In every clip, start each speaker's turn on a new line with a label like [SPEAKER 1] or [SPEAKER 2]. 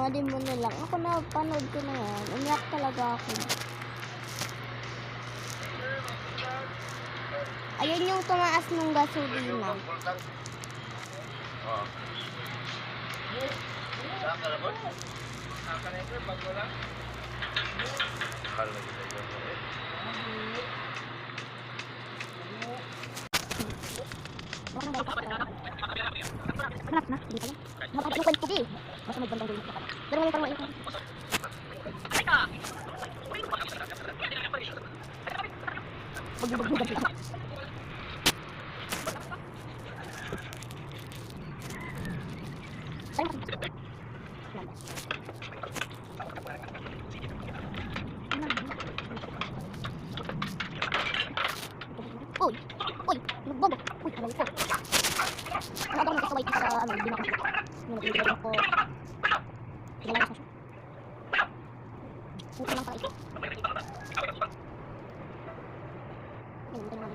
[SPEAKER 1] panoodin mo na lang. Ako na, panood ko na yan. Umiyak talaga ako. Ayun yung tumaas ng gasolina. Hanap na, hindi pala. Mababa yung kwento eh. Basta may bandang dulo. Pero ngayon parang wala. Magbubog-bugan sila. Uy! Uy! Nagbobo! Uy! Aray ko! Ano ba nakasaway ko sa ano? Hindi na ako. Nag-ibig ako. Pinalakas ko siya. Puto lang pala ito. Ayun, ito naman.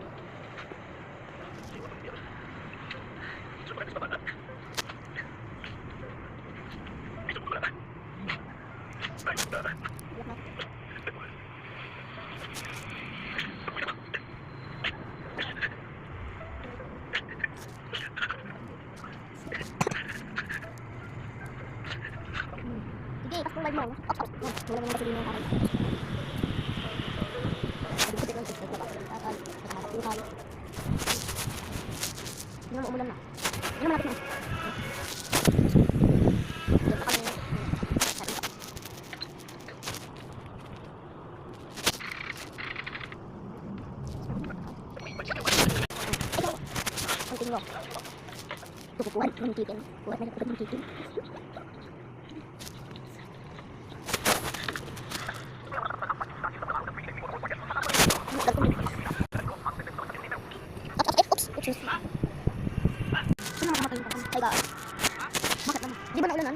[SPEAKER 1] Sige, tapos kung live mo. Ops, ops. Wala mo gasolina yung karay. Pagkakit lang sa baba. Nakamatap yung karay. Hindi naman umulan na. Hindi naman natin na. Tingin mo. Kukukuhan ng chicken. Kukuhan na ng chicken. Oops. Sino makamatay yung kapan? Ay ba? Bakit naman? Di ba naulanan?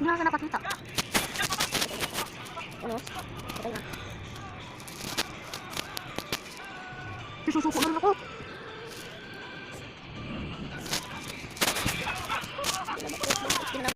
[SPEAKER 1] Hindi na napakita. Ano? Patay na. Susuko na ako.